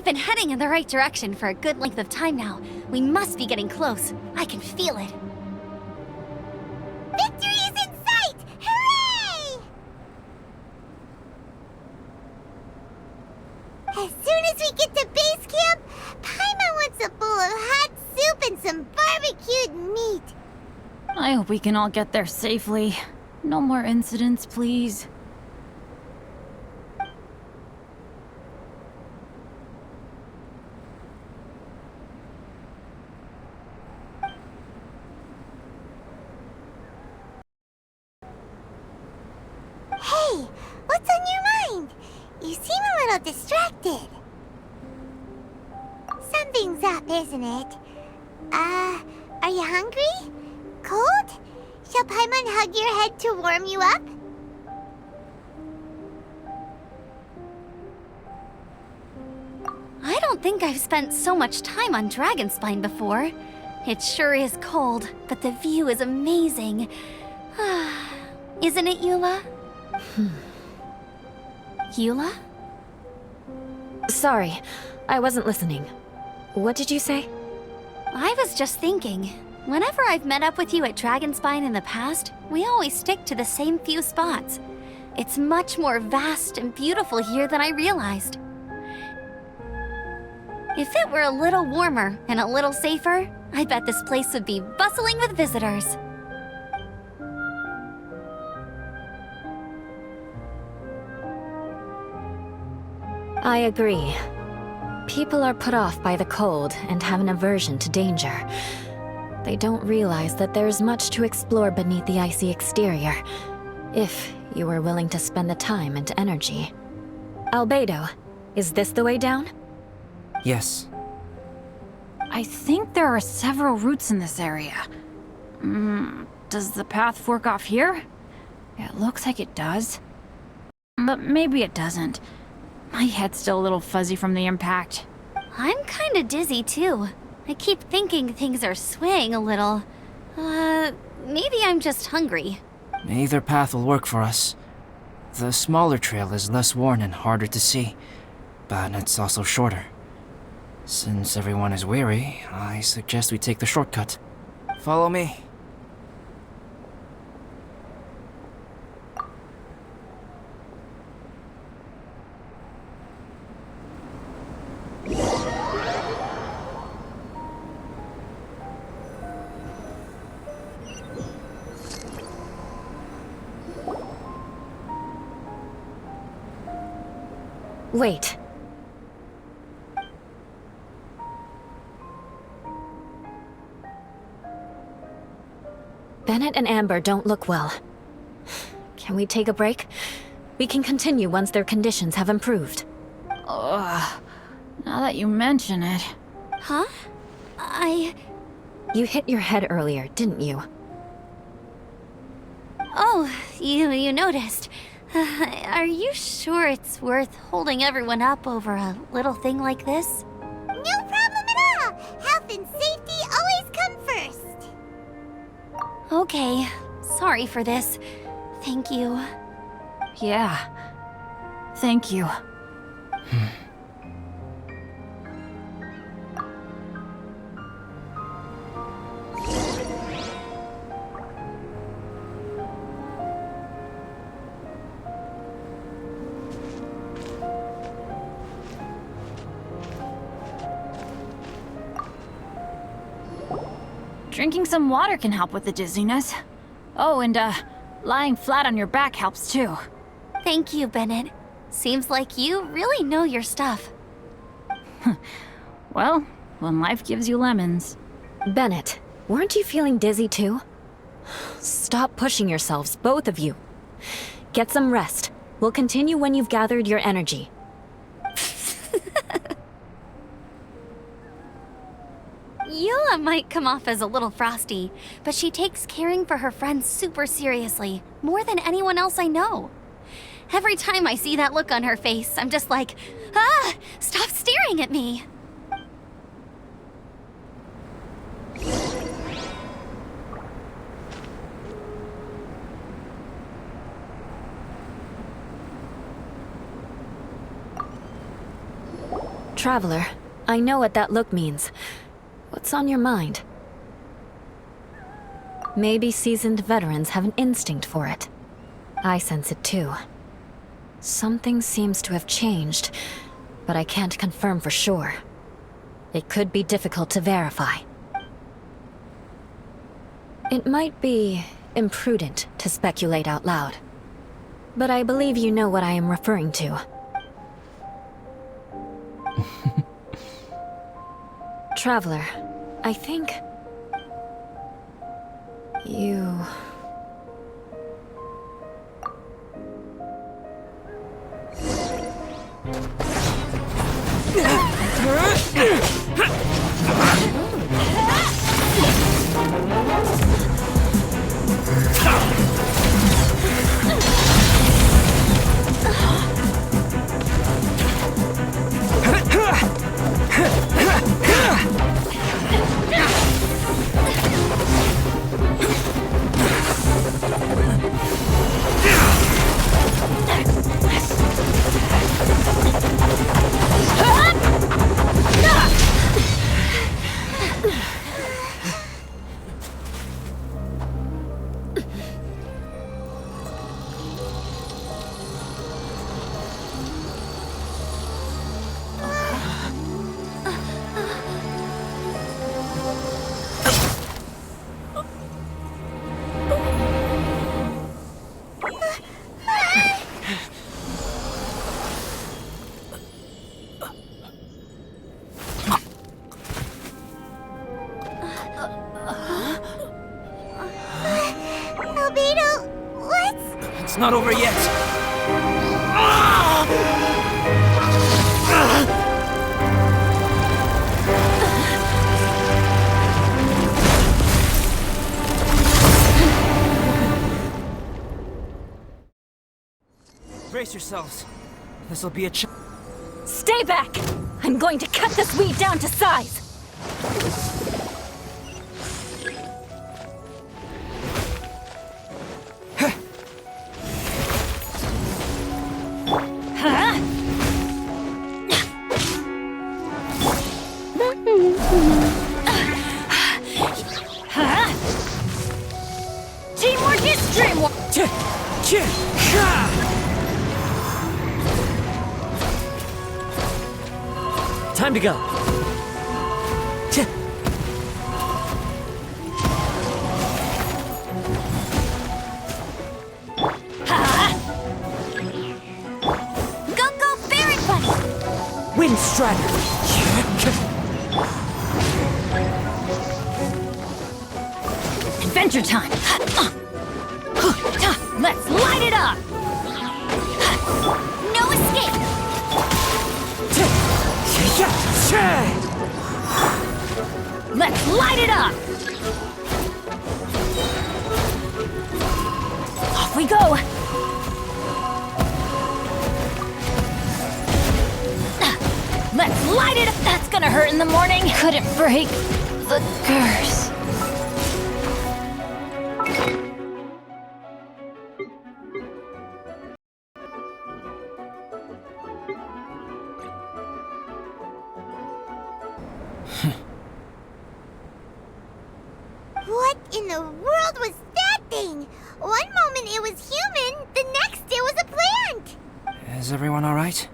been heading in the right direction for a good length of time now. We must be getting close. I can feel it. Victory is in sight! Hooray! As soon as we get to base camp, Paimon wants a bowl of hot soup and some barbecued meat. I hope we can all get there safely. No more incidents, please. Hey, what's on your mind? You seem a little distracted. Something's up, isn't it? Are you hungry? Cold? Shall Paimon hug your head to warm you up? I don't think I've spent so much time on Dragonspine before. It sure is cold, but the view is amazing. Isn't it, Eula? Eula? Sorry, I wasn't listening. What did you say? I was just thinking. Whenever I've met up with you at Dragonspine in the past, we always stick to the same few spots. It's much more vast and beautiful here than I realized. If it were a little warmer and a little safer, I bet this place would be bustling with visitors. I agree. People are put off by the cold and have an aversion to danger. They don't realize that there's much to explore beneath the icy exterior, if you were willing to spend the time and energy. Albedo, is this the way down? Yes. I think there are several routes in this area. Does the path fork off here? It looks like it does. But maybe it doesn't. My head's still a little fuzzy from the impact. I'm kinda dizzy too. I keep thinking things are swaying a little. Maybe I'm just hungry. Either path will work for us. The smaller trail is less worn and harder to see, but it's also shorter. Since everyone is weary, I suggest we take the shortcut. Follow me. Wait. Bennett and Amber don't look well. Can we take a break? We can continue once their conditions have improved. Ugh. Now that you mention it. Huh? You hit your head earlier, didn't you? Oh, you noticed. Are you sure it's worth holding everyone up over a little thing like this? No problem at all! Health and safety always come first! Okay, sorry for this. Thank you. Yeah. Thank you. Drinking some water can help with the dizziness. Oh, and lying flat on your back helps too. Thank you, Bennett. Seems like you really know your stuff. Well, when life gives you lemons. Bennett, weren't you feeling dizzy too? Stop pushing yourselves, both of you. Get some rest. We'll continue when you've gathered your energy. Eula might come off as a little frosty, but she takes caring for her friends super seriously, more than anyone else I know. Every time I see that look on her face, I'm just like, stop staring at me! Traveler, I know what that look means. What's on your mind? Maybe seasoned veterans have an instinct for it. I sense it too. Something seems to have changed, but I can't confirm for sure. It could be difficult to verify. It might be imprudent to speculate out loud, but I believe you know what I am referring to. Traveler, I think... you... Albedo, what's... It's not over yet. Brace yourselves. This'll be a Stay back! I'm going to cut this weed down to size! Teamwork is dreamwork! Time to go. Go, Baron Bunny! Wind Strider. Adventure time! Let's light it up! No escape! Let's light it up! Off we go! Let's light it up! That's gonna hurt in the morning! Couldn't break the curse. What in the world was that thing? One moment it was human, the next it was a plant! Is everyone alright?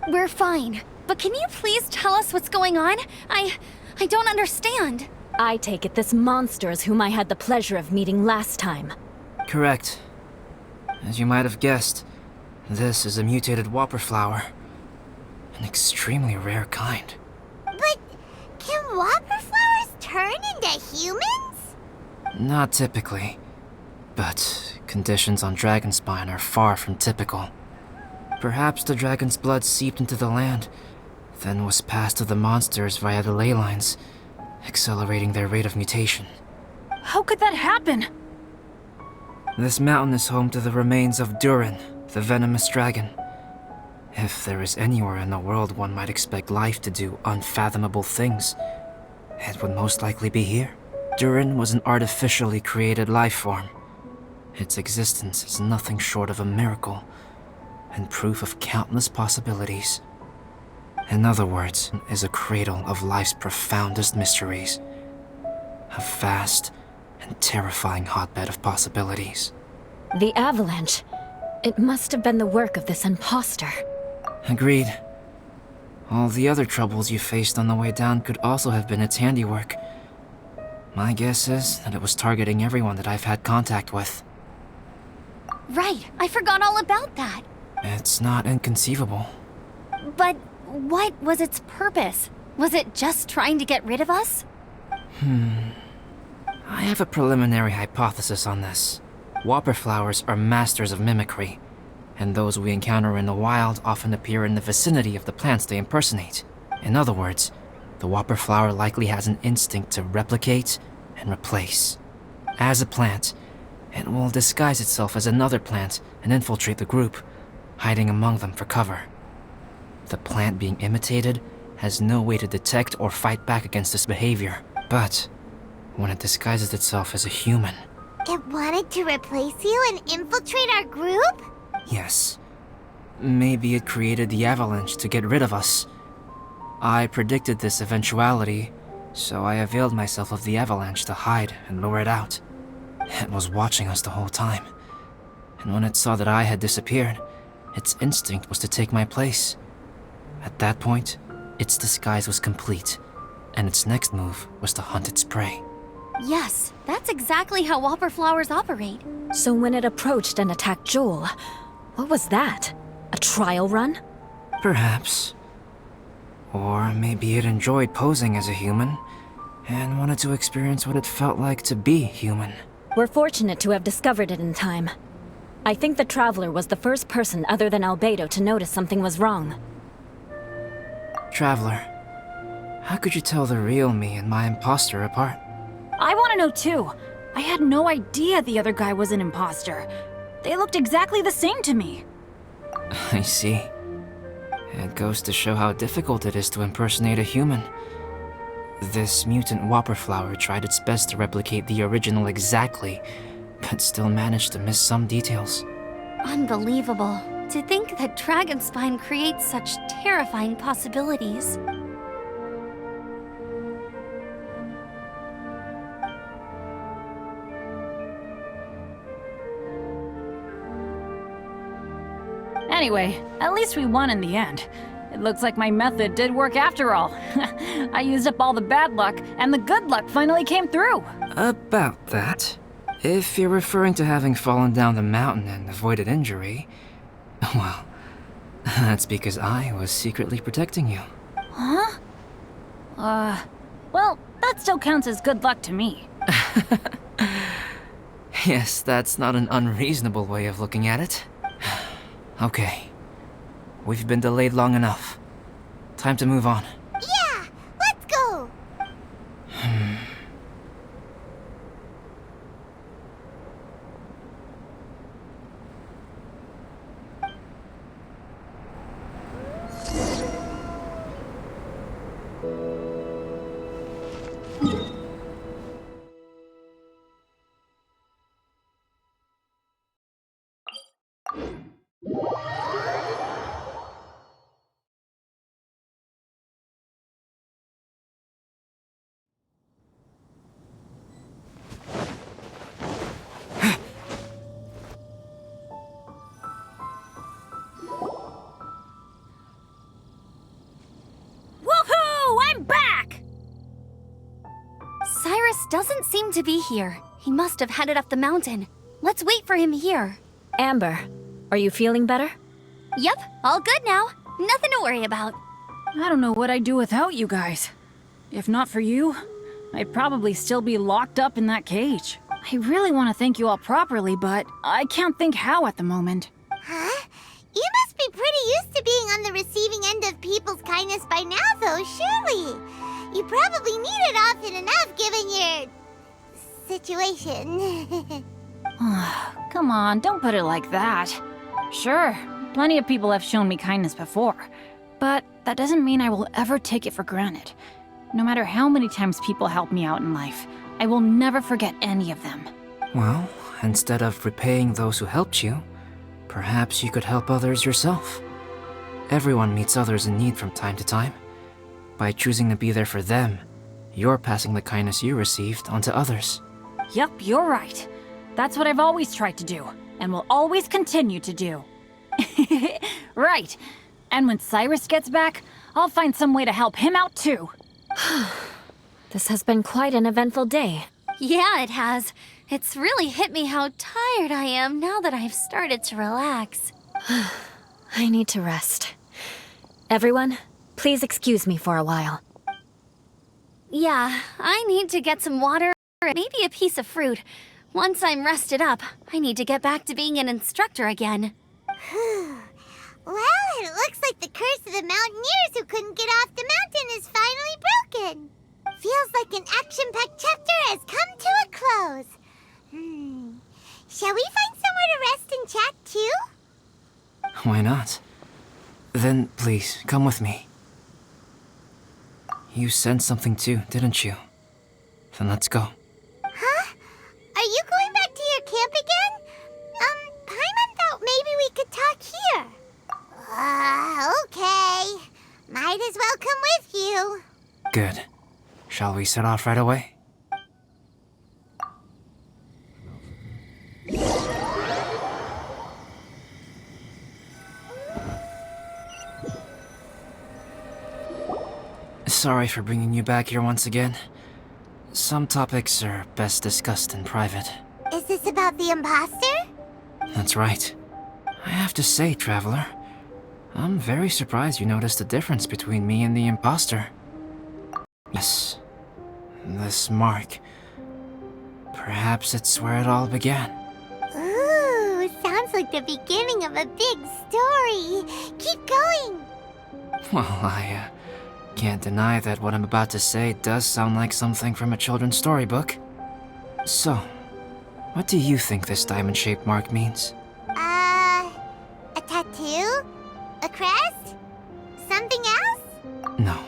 We're fine. But can you please tell us what's going on? I don't understand. I take it this monster is whom I had the pleasure of meeting last time. Correct. As you might have guessed, this is a mutated whopper flower. An extremely rare kind. But can whopper flowers turn into humans? Not typically, but conditions on Dragonspine are far from typical. Perhaps the dragon's blood seeped into the land, then was passed to the monsters via the ley lines, accelerating their rate of mutation. How could that happen? This mountain is home to the remains of Durin, the venomous dragon. If there is anywhere in the world one might expect life to do unfathomable things, it would most likely be here. Durin was an artificially created life form. Its existence is nothing short of a miracle, and proof of countless possibilities. In other words, is a cradle of life's profoundest mysteries. A vast and terrifying hotbed of possibilities. The avalanche. It must have been the work of this imposter. Agreed. All the other troubles you faced on the way down could also have been its handiwork. My guess is that it was targeting everyone that I've had contact with. Right, I forgot all about that. It's not inconceivable. But what was its purpose? Was it just trying to get rid of us? I have a preliminary hypothesis on this. Whopper flowers are masters of mimicry, and those we encounter in the wild often appear in the vicinity of the plants they impersonate. In other words, the whopper flower likely has an instinct to replicate and replace. As a plant, it will disguise itself as another plant and infiltrate the group, hiding among them for cover. The plant being imitated has no way to detect or fight back against this behavior, but when it disguises itself as a human, It wanted to replace you and infiltrate our group? yes, maybe it created the avalanche to get rid of us. I predicted this eventuality, so I availed myself of the avalanche to hide and lure it out. It was watching us the whole time, and when it saw that I had disappeared, its instinct was to take my place. At that point, its disguise was complete, and its next move was to hunt its prey. Yes, that's exactly how whopper flowers operate. So when it approached and attacked Joel, what was that? A trial run? Perhaps. Or maybe it enjoyed posing as a human, and wanted to experience what it felt like to be human. We're fortunate to have discovered it in time. I think the Traveler was the first person other than Albedo to notice something was wrong. Traveler, how could you tell the real me and my imposter apart? I want to know too. I had no idea the other guy was an imposter. They looked exactly the same to me. I see. It goes to show how difficult it is to impersonate a human. This mutant whopper flower tried its best to replicate the original exactly, but still managed to miss some details. Unbelievable. To think that Dragonspine creates such terrifying possibilities. Anyway, at least we won in the end. It looks like my method did work after all. I used up all the bad luck, and the good luck finally came through. About that, if you're referring to having fallen down the mountain and avoided injury, well, that's because I was secretly protecting you. Huh? Well, that still counts as good luck to me. Yes, that's not an unreasonable way of looking at it. Okay. We've been delayed long enough. Time to move on. Yeah, let's go! Woohoo! I'm back! Cyrus doesn't seem to be here. He must have headed up the mountain. Let's wait for him here. Amber, are you feeling better? Yep, all good now. Nothing to worry about. I don't know what I'd do without you guys. If not for you, I'd probably still be locked up in that cage. I really want to thank you all properly, but I can't think how at the moment. Huh? You must be pretty used to being on the receiving end of people's kindness by now, though, surely. You probably need it often enough given your situation. Come on, don't put it like that. Sure, plenty of people have shown me kindness before, but that doesn't mean I will ever take it for granted. No matter how many times people help me out in life, I will never forget any of them. Well, instead of repaying those who helped you, perhaps you could help others yourself. Everyone meets others in need from time to time. By choosing to be there for them, you're passing the kindness you received onto others. Yup, you're right. That's what I've always tried to do, and will always continue to do. Right. And when Cyrus gets back, I'll find some way to help him out too. This has been quite an eventful day. Yeah, it has. It's really hit me how tired I am now that I've started to relax. I need to rest. Everyone, please excuse me for a while. Yeah, I need to get some water and maybe a piece of fruit. Once I'm rested up, I need to get back to being an instructor again. Well, it looks like the curse of the mountaineers who couldn't get off the mountain is finally broken. Feels like an action-packed chapter has come to a close. Shall we find somewhere to rest and chat too? Why not? Then please, come with me. You sensed something too, didn't you? Then let's go. Huh? Are you going back to your camp again? Paimon thought maybe we could talk here. Okay. Might as well come with you. Good. Shall we set off right away? Sorry for bringing you back here once again. Some topics are best discussed in private. Is this about the imposter? That's right. I have to say, Traveler, I'm very surprised you noticed the difference between me and the imposter. Yes, this mark. Perhaps it's where it all began. Ooh, sounds like the beginning of a big story. Keep going. Well, I can't deny that what I'm about to say does sound like something from a children's storybook. So, what do you think this diamond-shaped mark means? A tattoo? A crest? Something else? No.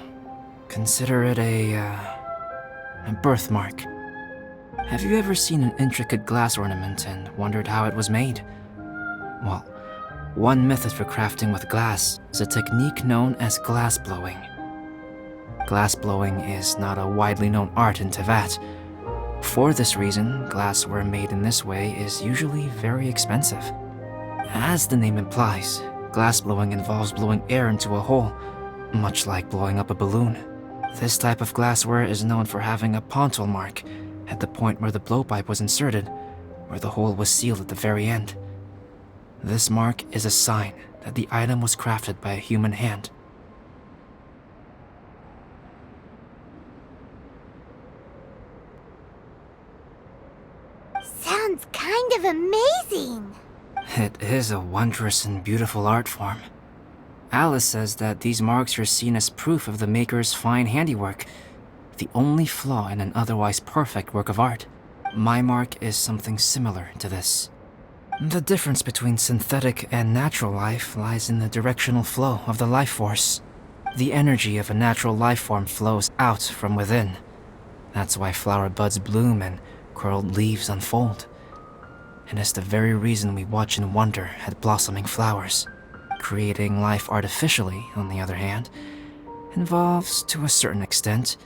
Consider it a birthmark. Have you ever seen an intricate glass ornament and wondered how it was made? Well, one method for crafting with glass is a technique known as glass blowing. Glass blowing is not a widely known art in Teyvat. For this reason, glassware made in this way is usually very expensive. As the name implies, glass blowing involves blowing air into a hole, much like blowing up a balloon. This type of glassware is known for having a pontil mark at the point where the blowpipe was inserted, where the hole was sealed at the very end. This mark is a sign that the item was crafted by a human hand. Sounds kind of amazing. It is a wondrous and beautiful art form. Alice says that these marks are seen as proof of the maker's fine handiwork, the only flaw in an otherwise perfect work of art. My mark is something similar to this. The difference between synthetic and natural life lies in the directional flow of the life force. The energy of a natural life form flows out from within. That's why flower buds bloom and curled leaves unfold. And it's the very reason we watch and wonder at blossoming flowers. Creating life artificially, on the other hand, involves, to a certain extent,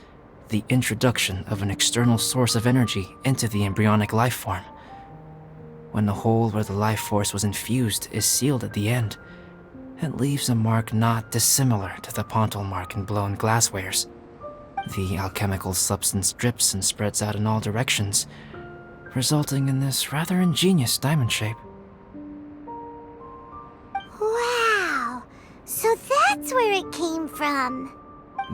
the introduction of an external source of energy into the embryonic life form. When the hole where the life force was infused is sealed at the end, it leaves a mark not dissimilar to the pontil mark in blown glasswares. The alchemical substance drips and spreads out in all directions, resulting in this rather ingenious diamond shape. Wow, so that's where it came from.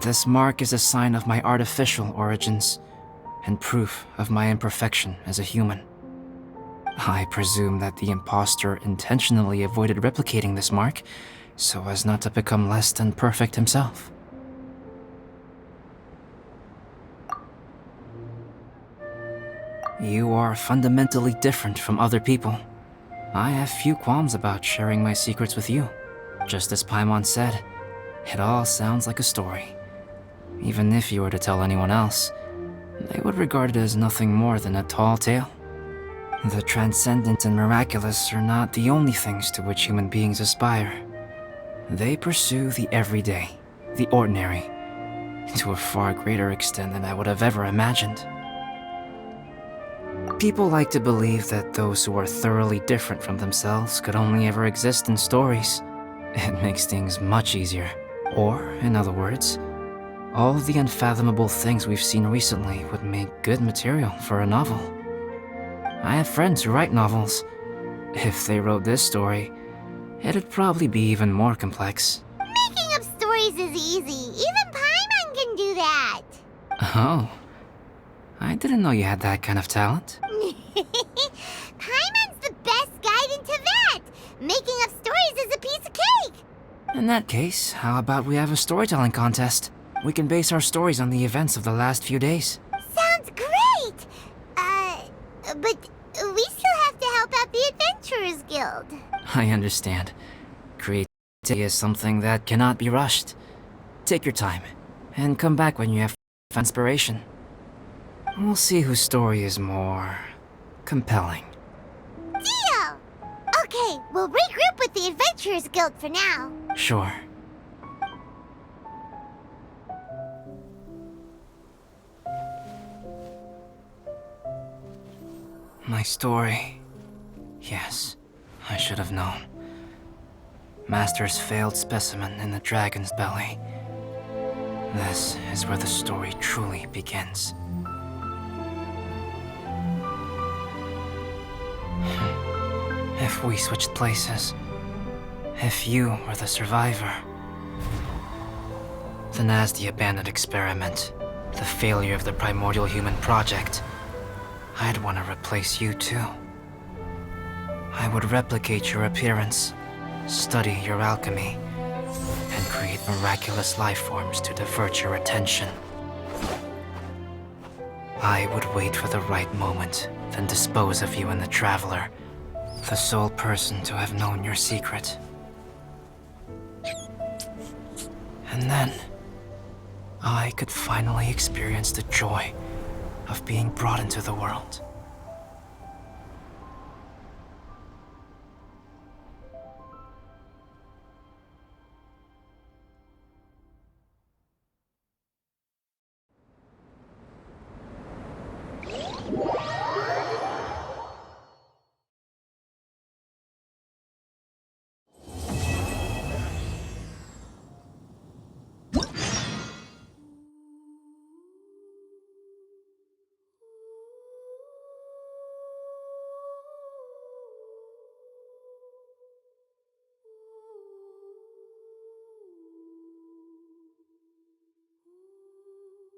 This mark is a sign of my artificial origins, and proof of my imperfection as a human. I presume that the imposter intentionally avoided replicating this mark, so as not to become less than perfect himself. You are fundamentally different from other people. I have few qualms about sharing my secrets with you. Just as Paimon said, it all sounds like a story. Even if you were to tell anyone else, they would regard it as nothing more than a tall tale. The transcendent and miraculous are not the only things to which human beings aspire. They pursue the everyday, the ordinary, to a far greater extent than I would have ever imagined. People like to believe that those who are thoroughly different from themselves could only ever exist in stories. It makes things much easier. Or, in other words, all of the unfathomable things we've seen recently would make good material for a novel. I have friends who write novels. If they wrote this story, it'd probably be even more complex. Making up stories is easy. Even Paimon can do that. Oh, I didn't know you had that kind of talent. Paimon's the best guide into that. Making up stories is a piece of cake. In that case, how about we have a storytelling contest? We can base our stories on the events of the last few days. Sounds great. But we still have to help out the Adventurers Guild. I understand. Creativity is something that cannot be rushed. Take your time, and come back when you have inspiration. We'll see whose story is more compelling. Deal! Okay, we'll regroup with the Adventurers Guild for now. Sure. My story. Yes, I should have known. Master's failed specimen in the dragon's belly. This is where the story truly begins. If we switched places, if you were the survivor, then as the abandoned experiment, the failure of the primordial human project, I'd want to replace you too. I would replicate your appearance, study your alchemy, and create miraculous life forms to divert your attention. I would wait for the right moment, then dispose of you in the Traveler, the sole person to have known your secret. And then, I could finally experience the joy of being brought into the world.